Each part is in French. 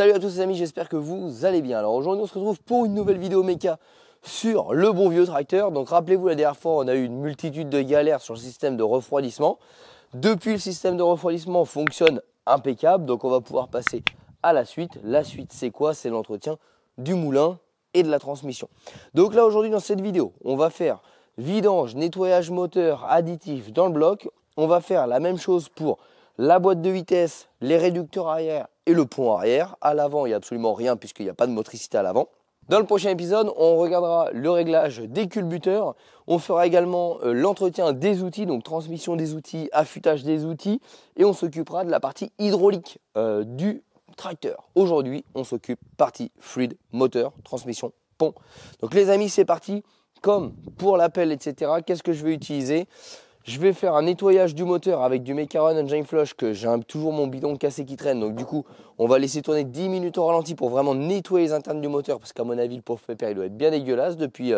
Salut à tous les amis, j'espère que vous allez bien. Alors aujourd'hui on se retrouve pour une nouvelle vidéo méca sur le bon vieux tracteur. Donc rappelez-vous, la dernière fois on a eu une multitude de galères sur le système de refroidissement. Depuis, le système de refroidissement fonctionne impeccable, donc on va pouvoir passer à la suite. La suite c'est quoi? C'est l'entretien du moulin et de la transmission. Donc là aujourd'hui dans cette vidéo, on va faire vidange, nettoyage moteur, additif dans le bloc. On va faire la même chose pour la boîte de vitesse, les réducteurs arrière et le pont arrière. À l'avant, il n'y a absolument rien puisqu'il n'y a pas de motricité à l'avant. Dans le prochain épisode, on regardera le réglage des culbuteurs. On fera également l'entretien des outils, donc transmission des outils, affûtage des outils. Et on s'occupera de la partie hydraulique du tracteur. Aujourd'hui, on s'occupe partie fluide, moteur, transmission, pont. Donc les amis, c'est parti. Comme pour l'appel, etc., qu'est-ce que je vais utiliser? Je vais faire un nettoyage du moteur avec du Mecaron Engine Flush, que j'ai toujours mon bidon cassé qui traîne. Donc du coup, on va laisser tourner 10 minutes au ralenti pour vraiment nettoyer les internes du moteur. Parce qu'à mon avis, le pauvre pépère, il doit être bien dégueulasse depuis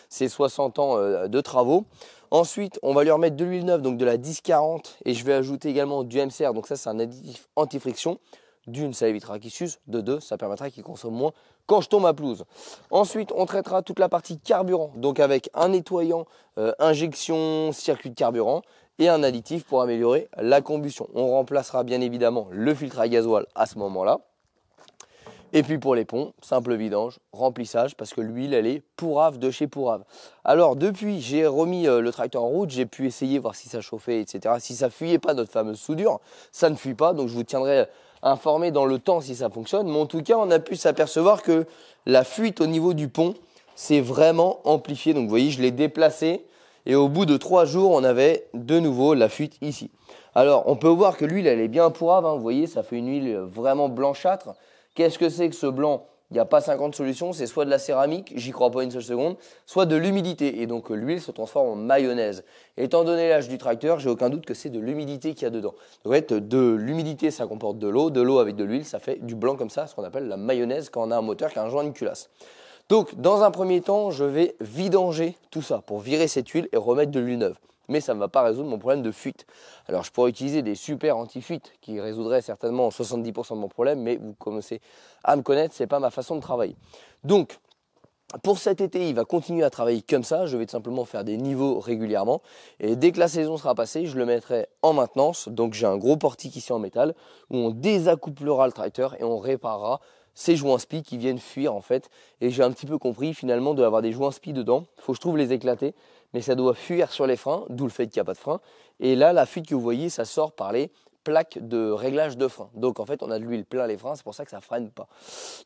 ses 60 ans de travaux. Ensuite, on va lui remettre de l'huile neuve, donc de la 1040. Et je vais ajouter également du MCR. Donc ça, c'est un additif anti-friction. D'une, ça évitera qu'il s'use. De deux, ça permettra qu'il consomme moins quand je tombe à pelouse. Ensuite, on traitera toute la partie carburant, donc avec un nettoyant, injection, circuit de carburant et un additif pour améliorer la combustion. On remplacera bien évidemment le filtre à gasoil à ce moment-là. Et puis pour les ponts, simple vidange, remplissage, parce que l'huile, elle est pourrave de chez pourrave. Alors depuis, j'ai remis le tracteur en route, j'ai pu essayer, voir si ça chauffait, etc. Si ça fuyait pas, notre fameuse soudure, ça ne fuit pas, donc je vous tiendrai informé dans le temps si ça fonctionne. Mais en tout cas, on a pu s'apercevoir que la fuite au niveau du pont s'est vraiment amplifiée. Donc vous voyez, je l'ai déplacé et au bout de 3 jours, on avait de nouveau la fuite ici. Alors, on peut voir que l'huile, elle est bien pourrave, hein. Vous voyez, ça fait une huile vraiment blanchâtre. Qu'est-ce que c'est que ce blanc? Il n'y a pas 50 solutions, c'est soit de la céramique, j'y crois pas une seule seconde, soit de l'humidité. Et donc l'huile se transforme en mayonnaise. Étant donné l'âge du tracteur, j'ai aucun doute que c'est de l'humidité qu'il y a dedans. Donc en fait, de l'humidité, ça comporte de l'eau avec de l'huile, ça fait du blanc comme ça, ce qu'on appelle la mayonnaise quand on a un moteur qui a un joint de culasse. Donc dans un premier temps, je vais vidanger tout ça pour virer cette huile et remettre de l'huile neuve. Mais ça ne va pas résoudre mon problème de fuite. Alors je pourrais utiliser des super anti-fuite qui résoudraient certainement 70% de mon problème, mais vous commencez à me connaître, ce n'est pas ma façon de travailler. Donc pour cet été, il va continuer à travailler comme ça. Je vais tout simplement faire des niveaux régulièrement. Et dès que la saison sera passée, je le mettrai en maintenance. Donc j'ai un gros portique ici en métal où on désaccouplera le tracteur et on réparera ces joints spi qui viennent fuir en fait. Et j'ai un petit peu compris finalement de avoir des joints spi dedans. Il faut que je trouve les éclater. Mais ça doit fuir sur les freins, d'où le fait qu'il n'y a pas de frein. Et là, la fuite que vous voyez, ça sort par les plaques de réglage de frein. Donc en fait, on a de l'huile plein les freins, c'est pour ça que ça ne freine pas.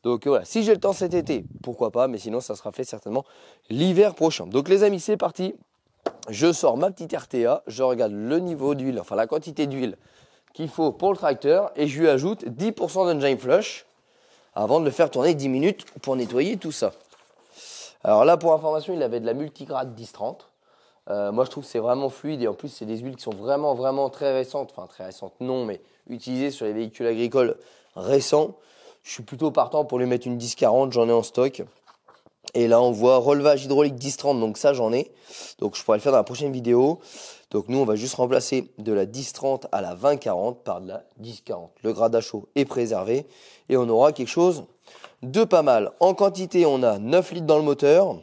Donc voilà, si j'ai le temps cet été, pourquoi pas, mais sinon ça sera fait certainement l'hiver prochain. Donc les amis, c'est parti. Je sors ma petite RTA, je regarde le niveau d'huile, enfin la quantité d'huile qu'il faut pour le tracteur et je lui ajoute 10% d'engine flush avant de le faire tourner 10 minutes pour nettoyer tout ça. Alors là, pour information, il avait de la multigrade 1030. Moi, je trouve que c'est vraiment fluide et en plus, c'est des huiles qui sont vraiment très récentes. Enfin, très récentes, non, mais utilisées sur les véhicules agricoles récents. Je suis plutôt partant pour lui mettre une 1040, j'en ai en stock. Et là, on voit relevage hydraulique 1030, donc ça, j'en ai. Donc, je pourrais le faire dans la prochaine vidéo. Donc, nous, on va juste remplacer de la 1030 à la 2040 par de la 1040. Le grade à chaud est préservé et on aura quelque chose de pas mal. En quantité, on a 9 litres dans le moteur.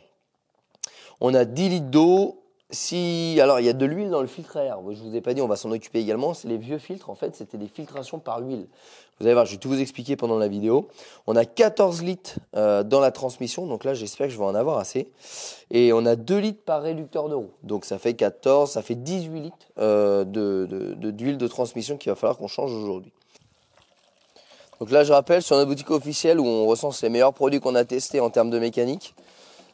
On a 10 litres d'eau. Alors, il y a de l'huile dans le filtre à air. Je ne vous ai pas dit, on va s'en occuper également. C'est les vieux filtres. En fait, c'était des filtrations par huile. Vous allez voir, je vais tout vous expliquer pendant la vidéo. On a 14 litres dans la transmission. Donc là, j'espère que je vais en avoir assez. Et on a 2 litres par réducteur de roue. Donc ça fait 14, ça fait 18 litres d'huile de transmission qu'il va falloir qu'on change aujourd'hui. Donc là, je rappelle, sur notre boutique officielle où on recense les meilleurs produits qu'on a testés en termes de mécanique,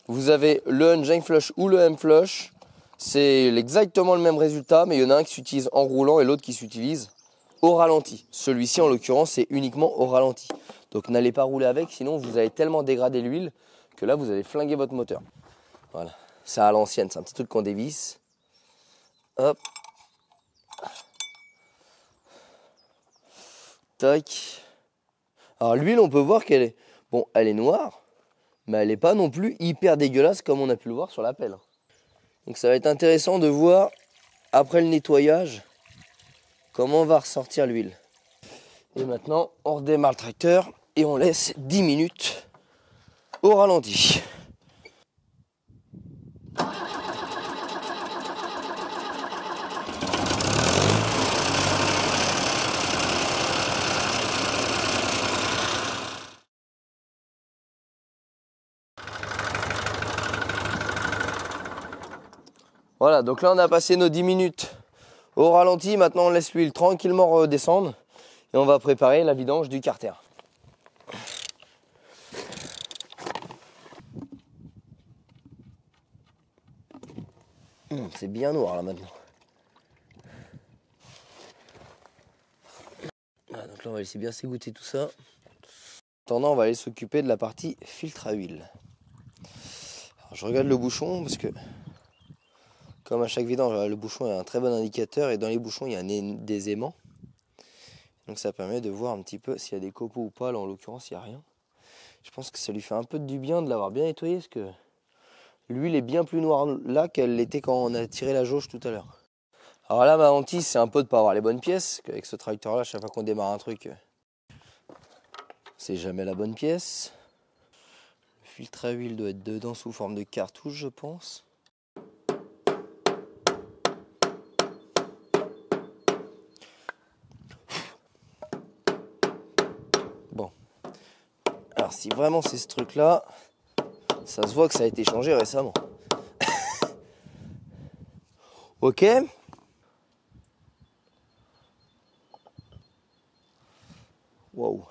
vous avez le Engine Flush ou le M-Flush. C'est exactement le même résultat, mais il y en a un qui s'utilise en roulant et l'autre qui s'utilise au ralenti. Celui-ci, en l'occurrence, c'est uniquement au ralenti. Donc n'allez pas rouler avec, sinon vous allez tellement dégrader l'huile que là, vous allez flinguer votre moteur. Voilà, c'est à l'ancienne, c'est un petit truc qu'on dévisse. Hop. Tac. Alors l'huile, on peut voir qu'elle est... Bon, elle est noire, mais elle n'est pas non plus hyper dégueulasse comme on a pu le voir sur la pelle. Donc ça va être intéressant de voir, après le nettoyage, comment va ressortir l'huile. Et maintenant, on redémarre le tracteur et on laisse 10 minutes au ralenti. Voilà, donc là on a passé nos 10 minutes au ralenti. Maintenant on laisse l'huile tranquillement redescendre et on va préparer la vidange du carter. C'est bien noir là maintenant. Voilà, donc là on va laisser bien s'égoutter tout ça. En attendant, on va aller s'occuper de la partie filtre à huile. Alors, je regarde le bouchon parce que comme à chaque vidange, le bouchon est un très bon indicateur et dans les bouchons il y a des aimants. Donc ça permet de voir un petit peu s'il y a des copeaux ou pas. Là en l'occurrence il n'y a rien. Je pense que ça lui fait un peu du bien de l'avoir bien nettoyé parce que l'huile est bien plus noire là qu'elle l'était quand on a tiré la jauge tout à l'heure. Alors là ma hantise c'est un peu de ne pas avoir les bonnes pièces. Avec ce tracteur là, chaque fois qu'on démarre un truc, c'est jamais la bonne pièce. Le filtre à huile doit être dedans sous forme de cartouche je pense. Bon. Alors si vraiment c'est ce truc là, ça se voit que ça a été changé récemment. Ok. Waouh.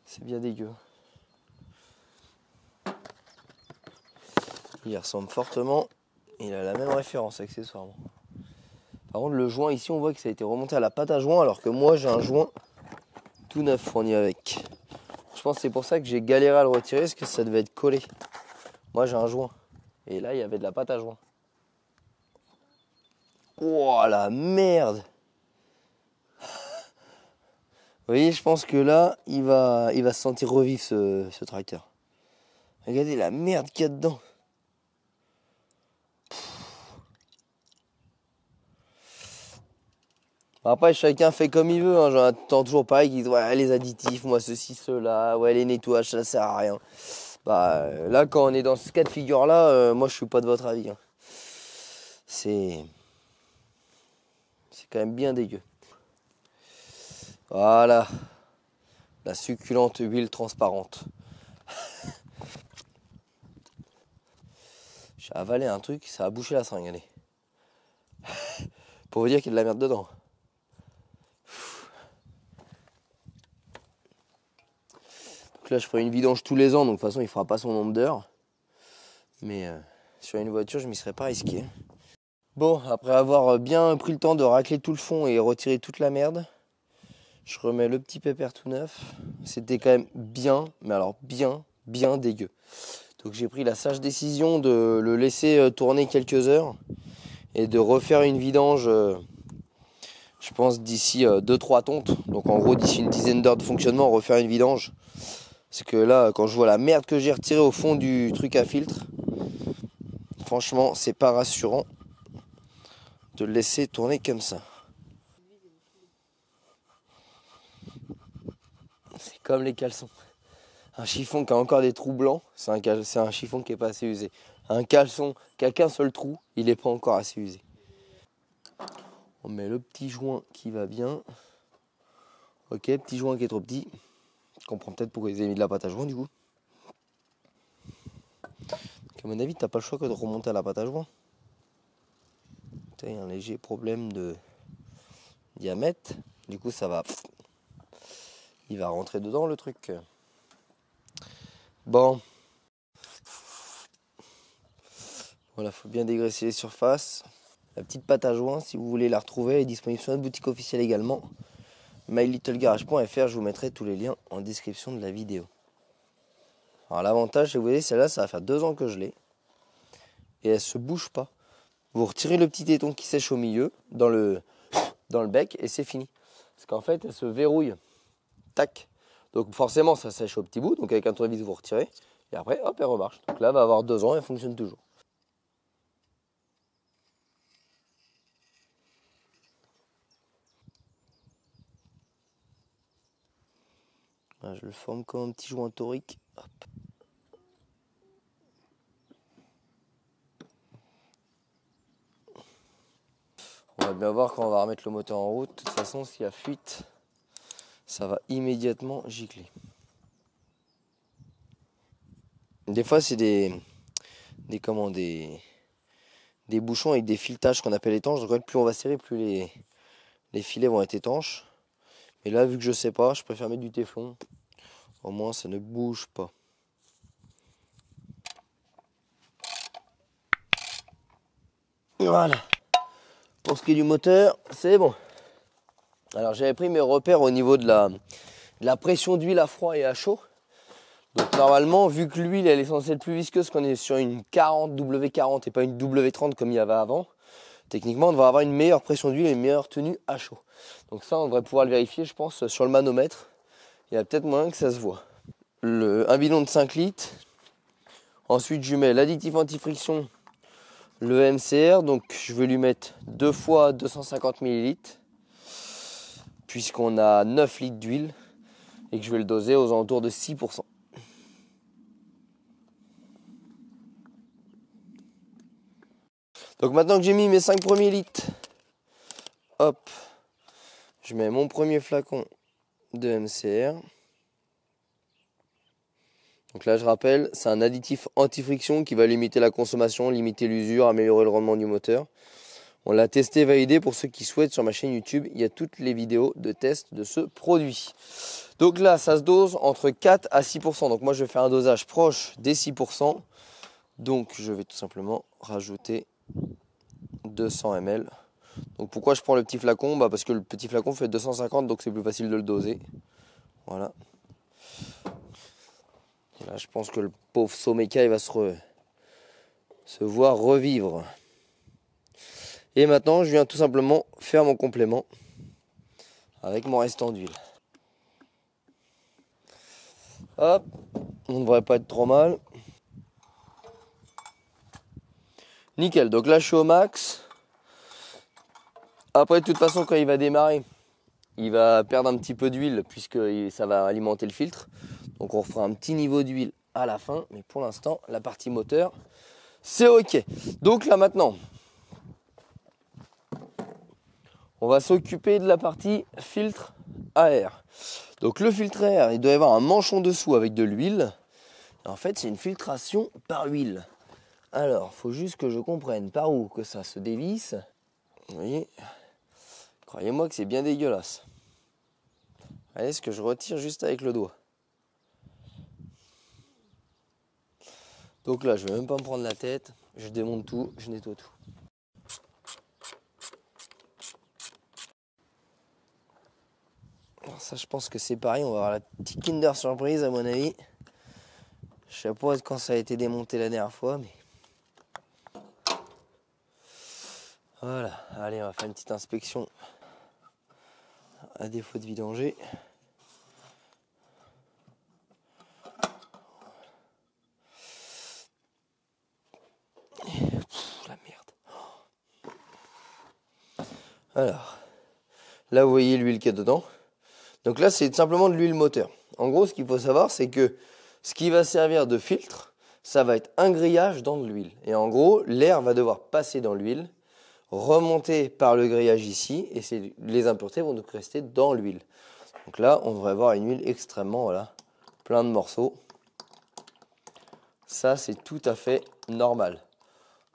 C'est bien dégueu. Il ressemble fortement. Il a la même référence accessoirement. Par contre le joint ici on voit que ça a été remonté à la pâte à joint alors que moi j'ai un joint tout neuf fourni avec. Je pense que c'est pour ça que j'ai galéré à le retirer parce que ça devait être collé. Moi j'ai un joint. Et là il y avait de la pâte à joint. Oh la merde. Vous voyez, je pense que là, il va se sentir revivre ce tracteur. Regardez la merde qu'il y a dedans. Après, chacun fait comme il veut. Hein. J'entends toujours pareil qui disent ouais, les additifs, moi ceci, cela, ouais, les nettoyages, ça sert à rien. Bah, là, quand on est dans ce cas de figure-là, moi je suis pas de votre avis. Hein. C'est quand même bien dégueu. Voilà. La succulente huile transparente. J'ai avalé un truc, ça a bouché la seringue, allez. Pour vous dire qu'il y a de la merde dedans. Donc là, je ferai une vidange tous les ans, donc de toute façon, il fera pas son nombre d'heures. Mais sur une voiture, je m'y serais pas risqué. Bon, après avoir bien pris le temps de racler tout le fond et retirer toute la merde, je remets le petit pépère tout neuf. C'était quand même bien, mais alors bien dégueu. Donc j'ai pris la sage décision de le laisser tourner quelques heures et de refaire une vidange, je pense d'ici 2-3 tontes. Donc en gros d'ici une dizaine d'heures de fonctionnement, refaire une vidange. Parce que là, quand je vois la merde que j'ai retirée au fond du truc à filtre, franchement, c'est pas rassurant de le laisser tourner comme ça. C'est comme les caleçons. Un chiffon qui a encore des trous blancs, c'est un chiffon qui n'est pas assez usé. Un caleçon qui a qu'un seul trou, il n'est pas encore assez usé. On met le petit joint qui va bien. Ok, petit joint qui est trop petit. Je comprends peut-être pourquoi ils ont mis de la pâte à joint du coup. Donc à mon avis, t'as pas le choix que de remonter à la pâte à joint. Il y a un léger problème de diamètre. Du coup, ça va. Il va rentrer dedans le truc. Bon. Voilà, faut bien dégraisser les surfaces. La petite pâte à joint, si vous voulez la retrouver, elle est disponible sur notre boutique officielle également. mylittlegarage.fr, je vous mettrai tous les liens en description de la vidéo. Alors l'avantage, vous voyez, celle-là, ça va faire 2 ans que je l'ai. Et elle se bouge pas. Vous retirez le petit téton qui sèche au milieu, dans le bec, et c'est fini. Parce qu'en fait, elle se verrouille. Tac. Donc forcément, ça sèche au petit bout. Donc avec un tournevis, vous retirez. Et après, hop, elle remarche. Donc là, elle va avoir 2 ans, elle fonctionne toujours. Voilà, je le forme comme un petit joint torique. Hop. On va bien voir quand on va remettre le moteur en route. De toute façon, s'il y a fuite, ça va immédiatement gicler. Des fois, c'est des bouchons avec des filetages qu'on appelle étanches. Donc, plus on va serrer, plus les filets vont être étanches. Et là, vu que je sais pas, je préfère mettre du téflon. Au moins, ça ne bouge pas. Voilà. Pour ce qui est du moteur, c'est bon. Alors, j'avais pris mes repères au niveau de la pression d'huile à froid et à chaud. Donc, normalement, vu que l'huile, elle est censée être plus visqueuse qu'on est sur une 40 W40 et pas une W30 comme il y avait avant, techniquement, on devrait avoir une meilleure pression d'huile et une meilleure tenue à chaud. Donc ça, on devrait pouvoir le vérifier, je pense, sur le manomètre. Il y a peut-être moyen que ça se voit. Un bidon de 5 litres. Ensuite, je mets l'additif anti-friction, le MCR. Donc, je vais lui mettre 2 fois 250 ml. Puisqu'on a 9 litres d'huile. Et que je vais le doser aux alentours de 6%. Donc maintenant que j'ai mis mes 5 premiers litres, hop, je mets mon premier flacon de MCR. Donc là, je rappelle, c'est un additif anti-friction qui va limiter la consommation, limiter l'usure, améliorer le rendement du moteur. On l'a testé, validé. Pour ceux qui souhaitent, sur ma chaîne YouTube, il y a toutes les vidéos de test de ce produit. Donc là, ça se dose entre 4 à 6%. Donc moi, je vais faire un dosage proche des 6%. Donc je vais tout simplement rajouter 200 ml. Donc pourquoi je prends le petit flacon? Parce que le petit flacon fait 250, donc c'est plus facile de le doser. Voilà. Et là, je pense que le pauvre Someka, il va se voir revivre. Et maintenant, je viens tout simplement faire mon complément avec mon restant d'huile. Hop, on ne devrait pas être trop mal. Nickel, donc là je suis au max. Après, de toute façon, quand il va démarrer, il va perdre un petit peu d'huile puisque ça va alimenter le filtre. Donc on fera un petit niveau d'huile à la fin. Mais pour l'instant, la partie moteur, c'est OK. Donc là maintenant, on va s'occuper de la partie filtre à air. Donc le filtre à air, il doit y avoir un manchon dessous avec de l'huile. En fait, c'est une filtration par huile. Alors, il faut juste que je comprenne par où que ça se dévisse. Vous voyez, croyez-moi que c'est bien dégueulasse. Allez, ce que je retire juste avec le doigt. Donc là, je ne vais même pas me prendre la tête. Je démonte tout, je nettoie tout. Alors ça, je pense que c'est pareil. On va avoir la petite Kinder Surprise, à mon avis. Je sais pas quand ça a été démonté la dernière fois, mais... Voilà. Allez, on va faire une petite inspection. À défaut de vidanger. La merde. Alors, là, vous voyez l'huile qu'il y a dedans. Donc là, c'est simplement de l'huile moteur. En gros, ce qu'il faut savoir, c'est que ce qui va servir de filtre, ça va être un grillage dans de l'huile. Et en gros, l'air va devoir passer dans l'huile, remonter par le grillage ici, et les impuretés vont donc rester dans l'huile. Donc là, on devrait avoir une huile extrêmement, voilà, plein de morceaux. Ça, c'est tout à fait normal.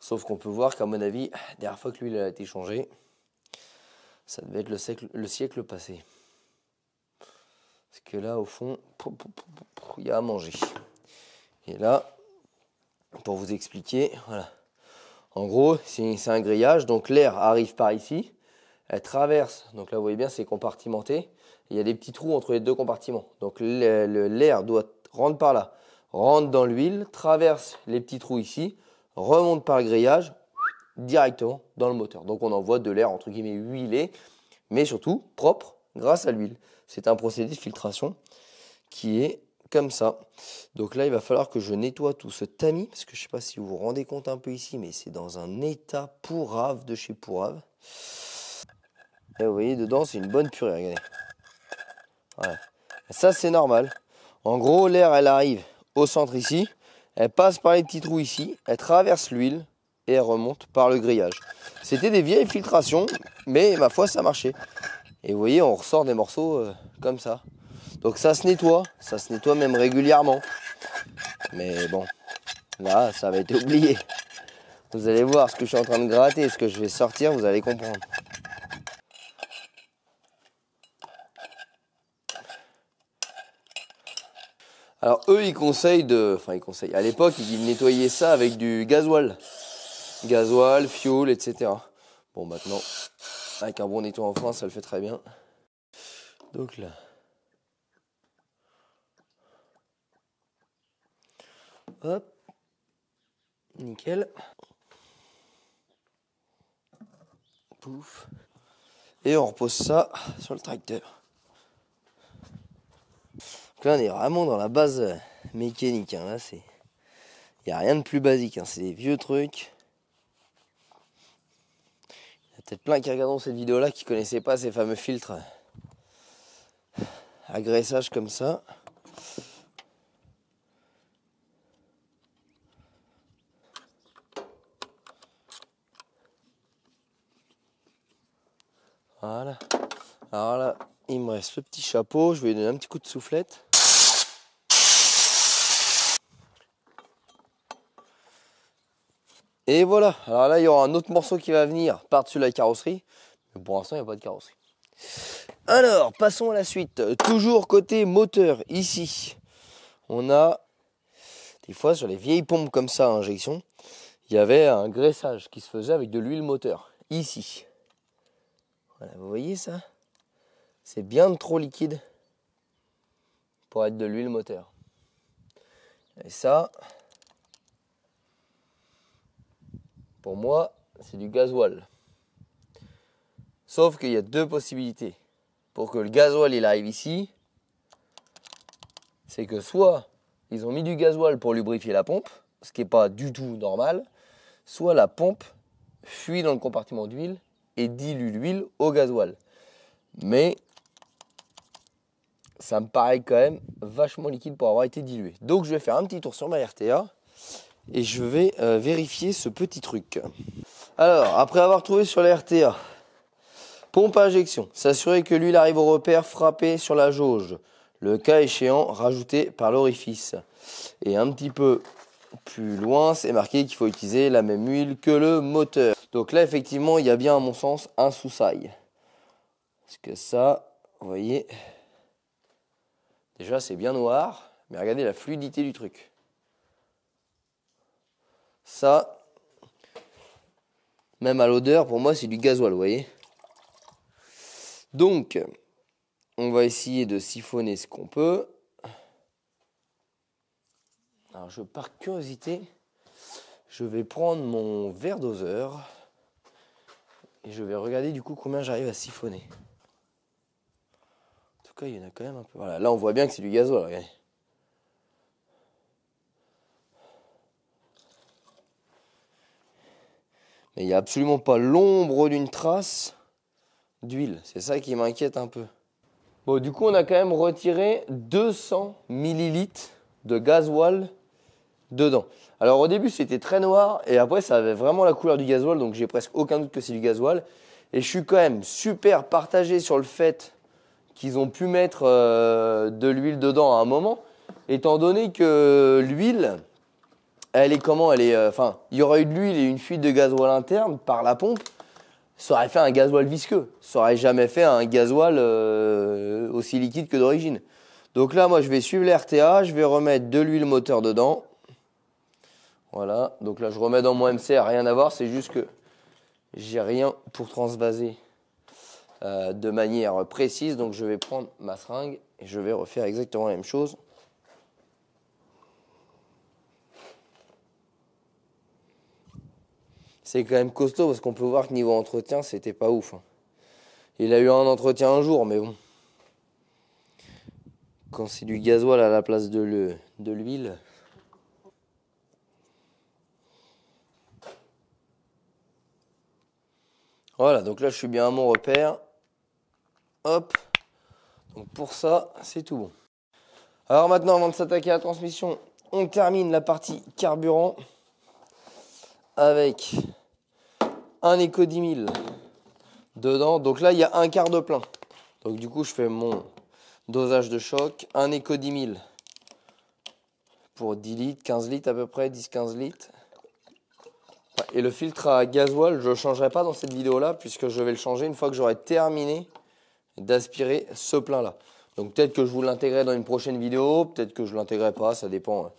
Sauf qu'on peut voir qu'à mon avis, la dernière fois que l'huile a été changée, ça devait être le siècle passé. Parce que là, au fond, il y a à manger. Et là, pour vous expliquer, voilà. En gros, c'est un grillage, donc l'air arrive par ici, elle traverse, donc là vous voyez bien c'est compartimenté, il y a des petits trous entre les deux compartiments. Donc l'air doit rentrer par là, rentre dans l'huile, traverse les petits trous ici, remonte par le grillage, directement dans le moteur. Donc on envoie de l'air entre guillemets huilé, mais surtout propre grâce à l'huile. C'est un procédé de filtration qui est comme ça. Donc là, il va falloir que je nettoie tout ce tamis, parce que je ne sais pas si vous vous rendez compte un peu ici, mais c'est dans un état pourrave de chez pourrave. Là, vous voyez, dedans, c'est une bonne purée, regardez. Voilà. Ça, c'est normal. En gros, l'air, elle arrive au centre ici, elle passe par les petits trous ici, elle traverse l'huile et elle remonte par le grillage. C'était des vieilles filtrations, mais ma foi, ça marchait. Et vous voyez, on ressort des morceaux comme ça. Donc ça se nettoie même régulièrement. Mais bon, là, ça va être oublié. Vous allez voir ce que je suis en train de gratter, ce que je vais sortir, vous allez comprendre. Alors eux, ils conseillent à l'époque, ils nettoyaient ça avec du gasoil. Gasoil, fioul, etc. Bon, maintenant, avec un bon nettoyant ça le fait très bien. Donc là. Hop. Nickel. Pouf. Et on repose ça sur le tracteur. Donc là, on est vraiment dans la base mécanique. Hein. Là, il n'y a rien de plus basique. Hein. C'est des vieux trucs. Il y a peut-être plein qui regardent cette vidéo-là qui ne connaissaient pas ces fameux filtres à graissage comme ça. Voilà. Alors là, il me reste le petit chapeau. Je vais lui donner un petit coup de soufflette. Et voilà. Alors là, il y aura un autre morceau qui va venir par-dessus la carrosserie. Mais pour l'instant, il n'y a pas de carrosserie. Alors, passons à la suite. Toujours côté moteur, ici. On a, des fois, sur les vieilles pompes comme ça à injection, il y avait un graissage qui se faisait avec de l'huile moteur. Ici. Voilà, vous voyez ça? C'est bien trop liquide pour être de l'huile moteur. Et ça, pour moi, c'est du gasoil. Sauf qu'il y a deux possibilités. Pour que le gasoil il arrive ici, c'est que soit ils ont mis du gasoil pour lubrifier la pompe, ce qui n'est pas du tout normal, soit la pompe fuit dans le compartiment d'huile et dilue l'huile au gasoil. Mais ça me paraît quand même vachement liquide pour avoir été dilué. Donc je vais faire un petit tour sur ma RTA et je vais vérifier ce petit truc. Alors, après avoir trouvé sur la RTA, pompe à injection, s'assurer que l'huile arrive au repère frappé sur la jauge. Le cas échéant, rajouté par l'orifice. Et un petit peu plus loin, c'est marqué qu'il faut utiliser la même huile que le moteur. Donc là, effectivement, il y a bien, à mon sens, un sous-sail. Parce que ça, vous voyez, déjà, c'est bien noir. Mais regardez la fluidité du truc. Ça, même à l'odeur, pour moi, c'est du gasoil, vous voyez. Donc, on va essayer de siphonner ce qu'on peut. Alors, par curiosité, je vais prendre mon verre doseur et je vais regarder du coup combien j'arrive à siphonner. En tout cas, il y en a quand même un peu. Voilà, là, on voit bien que c'est du gasoil, regardez. Mais il n'y a absolument pas l'ombre d'une trace d'huile. C'est ça qui m'inquiète un peu. Bon, du coup, on a quand même retiré 200 millilitres de gasoil dedans. Alors au début, c'était très noir et après, ça avait vraiment la couleur du gasoil, donc j'ai presque aucun doute que c'est du gasoil. Et je suis quand même super partagé sur le fait qu'ils ont pu mettre de l'huile dedans à un moment, étant donné que l'huile, elle est comment? Elle est, il y aurait eu de l'huile et une fuite de gasoil interne par la pompe. Ça aurait fait un gasoil visqueux. Ça aurait jamais fait un gasoil aussi liquide que d'origine. Donc là, moi, je vais suivre l'RTA. Je vais remettre de l'huile moteur dedans. Voilà. Donc là, je remets dans mon MCR. Rien à voir. C'est juste que j'ai rien pour transvaser de manière précise. Donc je vais prendre ma seringue et je vais refaire exactement la même chose. C'est quand même costaud parce qu'on peut voir que niveau entretien, c'était pas ouf. Hein. Il a eu un entretien un jour, mais bon. Quand c'est du gasoil à la place de l'huile. Voilà, donc là je suis bien à mon repère. Hop. Donc pour ça, c'est tout bon. Alors maintenant, avant de s'attaquer à la transmission, on termine la partie carburant avec un Eco 10 000 dedans. Donc là, il y a un quart de plein. Donc du coup, je fais mon dosage de choc. Un Eco 10 000 pour 10 litres, 15 litres à peu près, 10-15 litres. Et le filtre à gasoil, je ne le changerai pas dans cette vidéo-là, puisque je vais le changer une fois que j'aurai terminé d'aspirer ce plein-là. Donc peut-être que je vous l'intégrerai dans une prochaine vidéo, peut-être que je ne l'intégrerai pas, ça dépend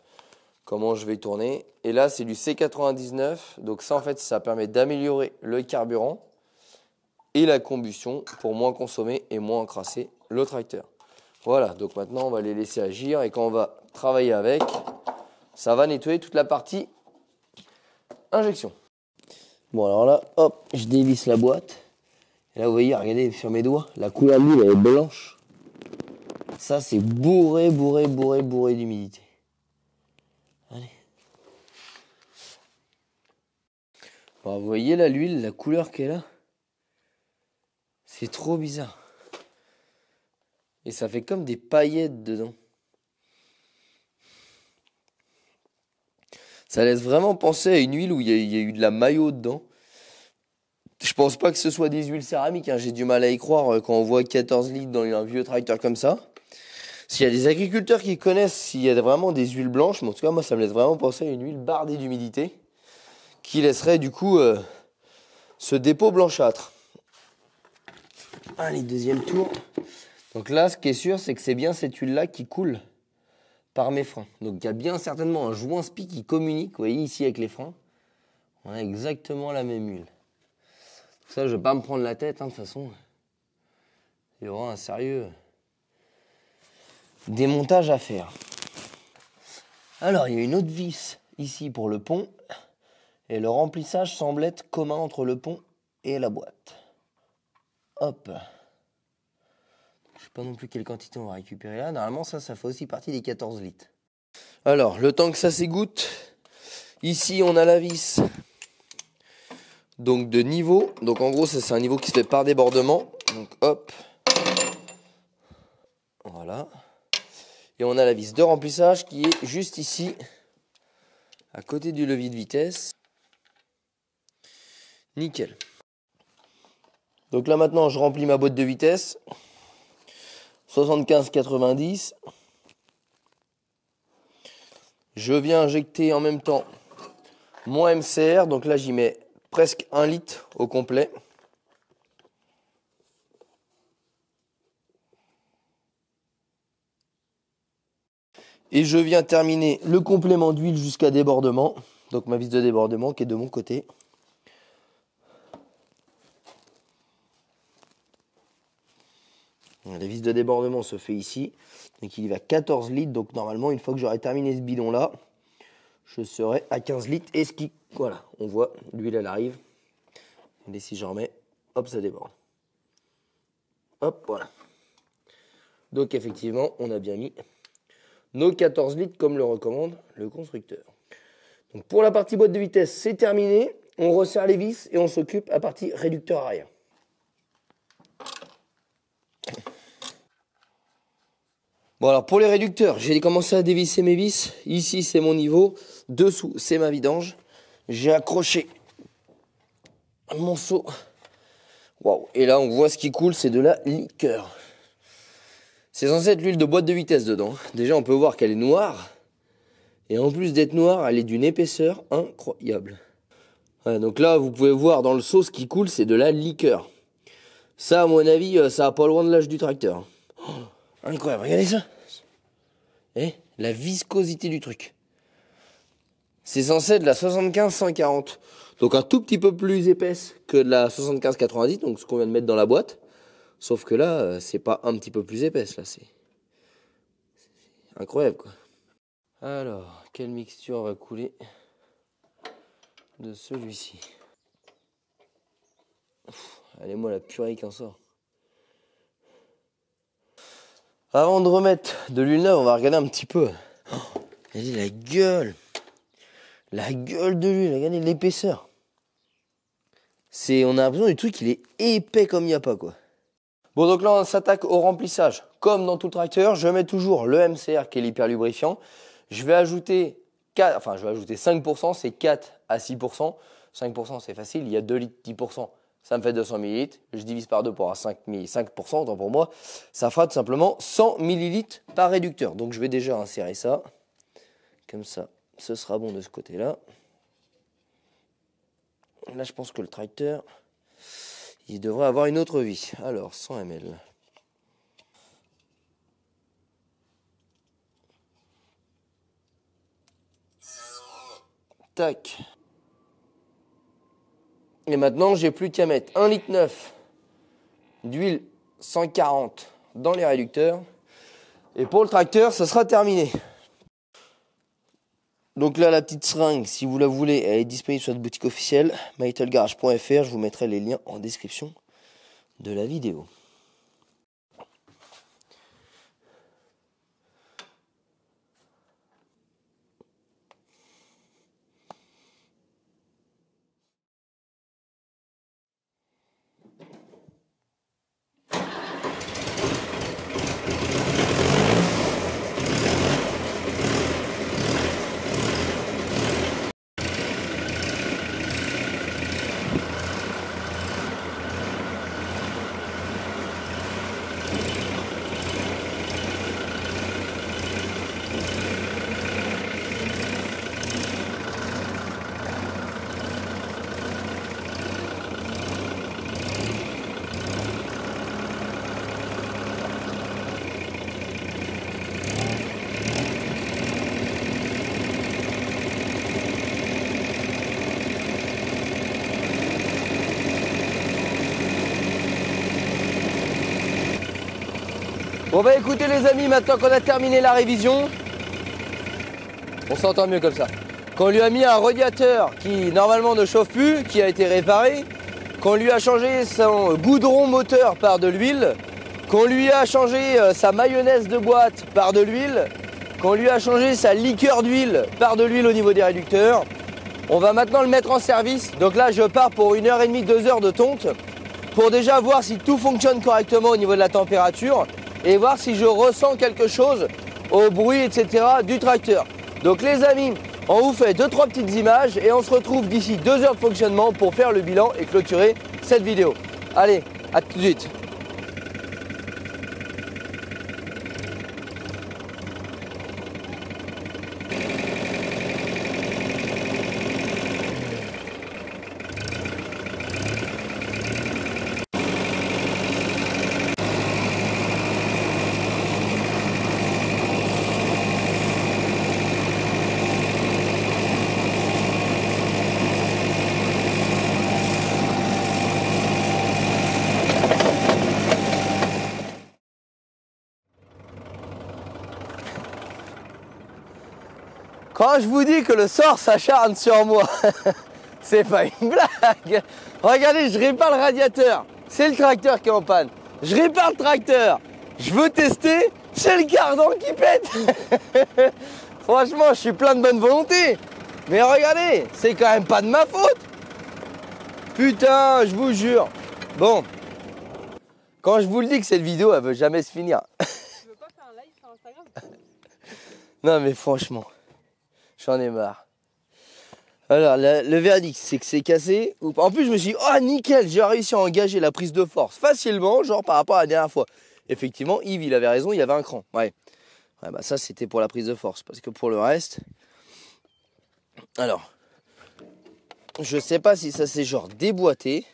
comment je vais tourner. Et là, c'est du C99, donc ça en fait, ça permet d'améliorer le carburant et la combustion pour moins consommer et moins encrasser le tracteur. Voilà, donc maintenant on va les laisser agir et quand on va travailler avec, ça va nettoyer toute la partie injection. Bon alors là, hop, je dévisse la boîte. Et là vous voyez, regardez sur mes doigts, la couleur de l'huile elle est blanche. Ça c'est bourré d'humidité. Allez. Bon, vous voyez là l'huile, la couleur qu'elle a. C'est trop bizarre. Et ça fait comme des paillettes dedans. Ça laisse vraiment penser à une huile où il y a eu de la maillot dedans. Je pense pas que ce soit des huiles céramiques, hein. J'ai du mal à y croire quand on voit 14 litres dans un vieux tracteur comme ça. S'il y a des agriculteurs qui connaissent s'il y a vraiment des huiles blanches, mais en tout cas moi ça me laisse vraiment penser à une huile bardée d'humidité qui laisserait du coup ce dépôt blanchâtre. Allez, deuxième tour. Donc là, ce qui est sûr, c'est que c'est bien cette huile-là qui coule par mes freins. Donc il y a bien certainement un joint spi qui communique, vous voyez ici avec les freins. On a exactement la même huile. Ça, je ne vais pas me prendre la tête, hein, de toute façon. Il y aura un sérieux démontage à faire. Alors, il y a une autre vis ici pour le pont. Et le remplissage semble être commun entre le pont et la boîte. Hop. Je ne sais pas non plus quelle quantité on va récupérer là. Normalement, ça fait aussi partie des 14 litres. Alors, le temps que ça s'égoutte, ici, on a la vis donc de niveau. Donc, en gros, ça, c'est un niveau qui se fait par débordement. Donc, hop. Voilà. Et on a la vis de remplissage qui est juste ici, à côté du levier de vitesse. Nickel. Donc là, maintenant, je remplis ma boîte de vitesse. 75-90. Je viens injecter en même temps mon MCR. Donc là, j'y mets presque 1 litre au complet. Et je viens terminer le complément d'huile jusqu'à débordement. Donc ma vis de débordement qui est de mon côté. La vis de débordement se fait ici. Donc il y va 14 litres. Donc normalement, une fois que j'aurai terminé ce bidon-là, je serai à 15 litres. Et ce qui... Voilà, on voit, l'huile elle arrive. Et si j'en remets, hop, ça déborde. Hop, voilà. Donc effectivement, on a bien mis nos 14 litres comme le recommande le constructeur. Donc pour la partie boîte de vitesse, c'est terminé. On resserre les vis et on s'occupe à partie réducteur arrière. Bon alors pour les réducteurs, j'ai commencé à dévisser mes vis. Ici c'est mon niveau, dessous c'est ma vidange. J'ai accroché mon seau. Waouh. Et là on voit ce qui coule, c'est de la liqueur. C'est censé être l'huile de boîte de vitesse dedans. Déjà on peut voir qu'elle est noire. Et en plus d'être noire, elle est d'une épaisseur incroyable. Voilà, donc là vous pouvez voir dans le seau ce qui coule, c'est de la liqueur. Ça à mon avis, ça va pas loin de l'âge du tracteur. Oh, incroyable, regardez ça. Et la viscosité du truc. C'est censé être de la 75-140. Donc un tout petit peu plus épaisse que de la 75-90, donc ce qu'on vient de mettre dans la boîte. Sauf que là, c'est pas un petit peu plus épaisse, là, c'est incroyable, quoi. Alors, quelle mixture va couler de celui-ci? Allez-moi la purée qui en sort. Avant de remettre de l'huile neuve, on va regarder un petit peu. Oh, regardez la gueule. La gueule de l'huile, regardez l'épaisseur. On a l'impression du truc, il est épais comme il n'y a pas, quoi. Bon, donc là, on s'attaque au remplissage. Comme dans tout le tracteur, je mets toujours le MCR qui est l'hyperlubrifiant. Je vais ajouter 5%, c'est 4 à 6%. 5%, c'est facile, il y a 2 litres, 10%. Ça me fait 200 ml. Je divise par 2 pour avoir 5%, autant pour moi. Ça fera tout simplement 100 ml par réducteur. Donc, je vais déjà insérer ça. Comme ça, ce sera bon de ce côté-là. Là, je pense que le tracteur, il devrait avoir une autre vie. Alors, 100 ml. Tac. Et maintenant, j'ai plus qu'à mettre 1,9 litre d'huile 140 dans les réducteurs. Et pour le tracteur, ça sera terminé. Donc là, la petite seringue, si vous la voulez, elle est disponible sur notre boutique officielle, mylittlegarage.fr. Je vous mettrai les liens en description de la vidéo. Bon bah écoutez les amis, maintenant qu'on a terminé la révision, on s'entend mieux comme ça. Qu'on lui a mis un radiateur qui normalement ne chauffe plus, qui a été réparé, qu'on lui a changé son goudron moteur par de l'huile, qu'on lui a changé sa mayonnaise de boîte par de l'huile, qu'on lui a changé sa liqueur d'huile par de l'huile au niveau des réducteurs. On va maintenant le mettre en service. Donc là je pars pour 1h30, 2 heures de tonte pour déjà voir si tout fonctionne correctement au niveau de la température et voir si je ressens quelque chose au bruit, etc. du tracteur. Donc les amis, on vous fait 2-3 petites images et on se retrouve d'ici 2 heures de fonctionnement pour faire le bilan et clôturer cette vidéo. Allez, à tout de suite. Quand je vous dis que le sort s'acharne sur moi, c'est pas une blague. Regardez, je répare le radiateur, c'est le tracteur qui est en panne. Je répare le tracteur, je veux tester, c'est le cardan qui pète. Franchement, je suis plein de bonne volonté. Mais regardez, c'est quand même pas de ma faute. Putain, je vous jure. Bon, quand je vous le dis que cette vidéo, elle veut jamais se finir. Tu veux pas faire un live sur Instagram? Non mais franchement. J'en ai marre. Alors, le verdict, c'est que c'est cassé. En plus, je me suis dit, oh nickel, j'ai réussi à engager la prise de force facilement, genre par rapport à la dernière fois. Effectivement, Yves, il avait raison, il y avait un cran. Ouais, bah ça, c'était pour la prise de force. Parce que pour le reste... Alors, je sais pas si ça s'est genre déboîté.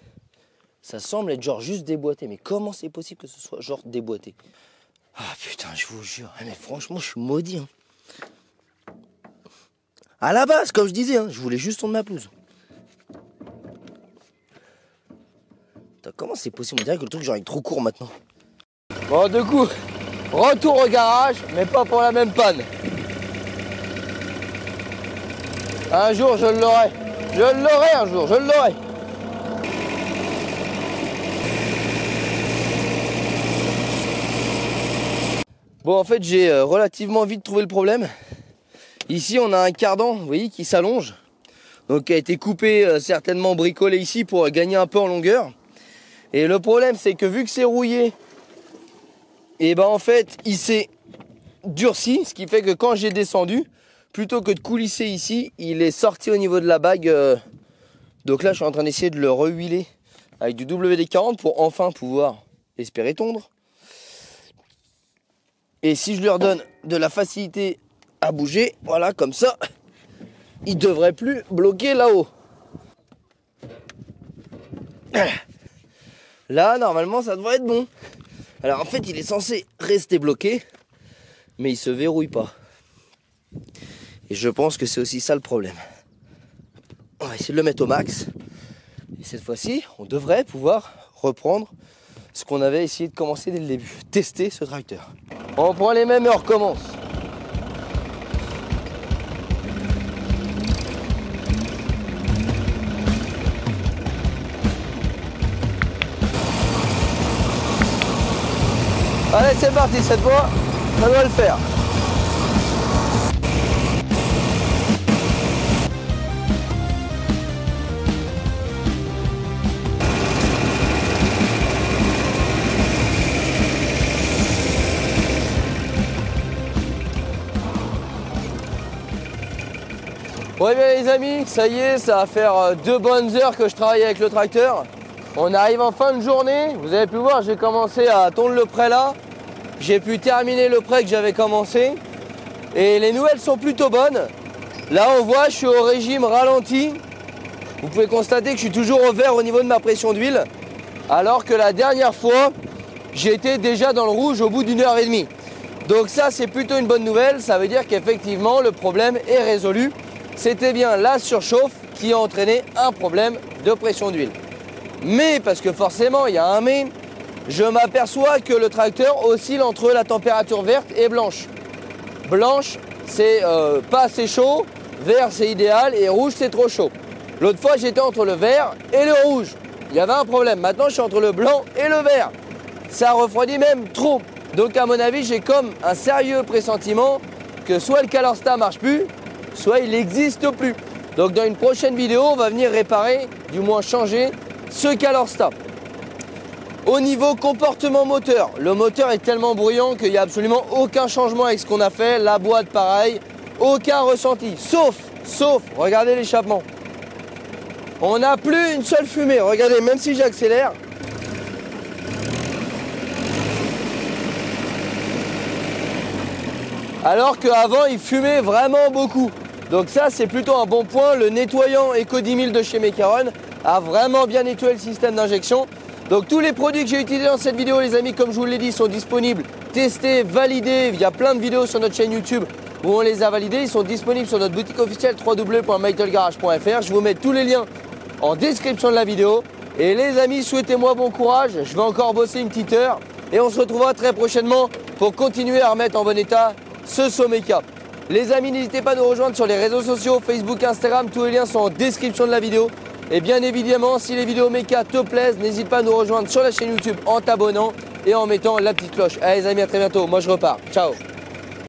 Ça semble être genre juste déboîté. Mais comment c'est possible que ce soit genre déboîté? Ah putain, je vous jure. Mais franchement, je suis maudit. Hein. À la base, comme je disais, hein, je voulais juste tourner ma pelouse. Putain, comment c'est possible? On dirait que le truc genre est trop court maintenant. Bon, du coup, retour au garage, mais pas pour la même panne. Un jour, je l'aurai. Je l'aurai un jour, je l'aurai. Bon, en fait, j'ai relativement vite trouvé le problème. Ici, on a un cardan, vous voyez, qui s'allonge. Donc, qui a été coupé, certainement bricolé ici pour gagner un peu en longueur. Et le problème, c'est que vu que c'est rouillé, Et ben en fait il s'est durci, ce qui fait que quand j'ai descendu, plutôt que de coulisser ici, il est sorti au niveau de la bague. Donc là je suis en train d'essayer de le rehuiler avec du WD-40 pour enfin pouvoir espérer tondre. Et si je lui redonne de la facilité à bouger, voilà, comme ça, il devrait plus bloquer là-haut. Là, normalement, ça devrait être bon. Alors, en fait, il est censé rester bloqué, mais il se verrouille pas. Et je pense que c'est aussi ça le problème. On va essayer de le mettre au max. Et cette fois-ci, on devrait pouvoir reprendre ce qu'on avait essayé de commencer dès le début. Tester ce tracteur. On prend les mêmes et on recommence. Allez, c'est parti, cette fois, ça doit le faire. Ouais bien les amis, ça y est, ça va faire 2 bonnes heures que je travaille avec le tracteur. On arrive en fin de journée, vous avez pu voir, j'ai commencé à tondre le près là. J'ai pu terminer le près que j'avais commencé. Et les nouvelles sont plutôt bonnes. Là on voit, je suis au régime ralenti. Vous pouvez constater que je suis toujours au vert au niveau de ma pression d'huile. Alors que la dernière fois, j'étais déjà dans le rouge au bout d'une heure et demie. Donc ça c'est plutôt une bonne nouvelle, ça veut dire qu'effectivement le problème est résolu. C'était bien la surchauffe qui a entraîné un problème de pression d'huile. Mais, parce que forcément il y a un mais, je m'aperçois que le tracteur oscille entre la température verte et blanche. Blanche c'est pas assez chaud, vert c'est idéal et rouge c'est trop chaud. L'autre fois j'étais entre le vert et le rouge, il y avait un problème. Maintenant je suis entre le blanc et le vert, ça refroidit même trop. Donc à mon avis j'ai comme un sérieux pressentiment que soit le CalorSta marche plus, soit il n'existe plus. Donc dans une prochaine vidéo, on va venir réparer, du moins changer, ce CalorSta. Au niveau comportement moteur, le moteur est tellement bruyant qu'il n'y a absolument aucun changement avec ce qu'on a fait. La boîte pareil, aucun ressenti, sauf, regardez l'échappement. On n'a plus une seule fumée, regardez, même si j'accélère. Alors qu'avant il fumait vraiment beaucoup. Donc ça c'est plutôt un bon point. Le nettoyant Eco 10 000 de chez Mecaron a vraiment bien nettoyé le système d'injection. Donc tous les produits que j'ai utilisés dans cette vidéo les amis, comme je vous l'ai dit, sont disponibles, testés, validés. Il y a plein de vidéos sur notre chaîne YouTube où on les a validés. Ils sont disponibles sur notre boutique officielle www.metalgarage.fr. Je vous mets tous les liens en description de la vidéo. Et les amis, souhaitez-moi bon courage. Je vais encore bosser une petite heure. Et on se retrouvera très prochainement pour continuer à remettre en bon état ce Someca. Les amis, n'hésitez pas à nous rejoindre sur les réseaux sociaux, Facebook, Instagram, tous les liens sont en description de la vidéo. Et bien évidemment, si les vidéos Meca te plaisent, n'hésite pas à nous rejoindre sur la chaîne YouTube en t'abonnant et en mettant la petite cloche. Allez les amis, à très bientôt, moi je repars, ciao.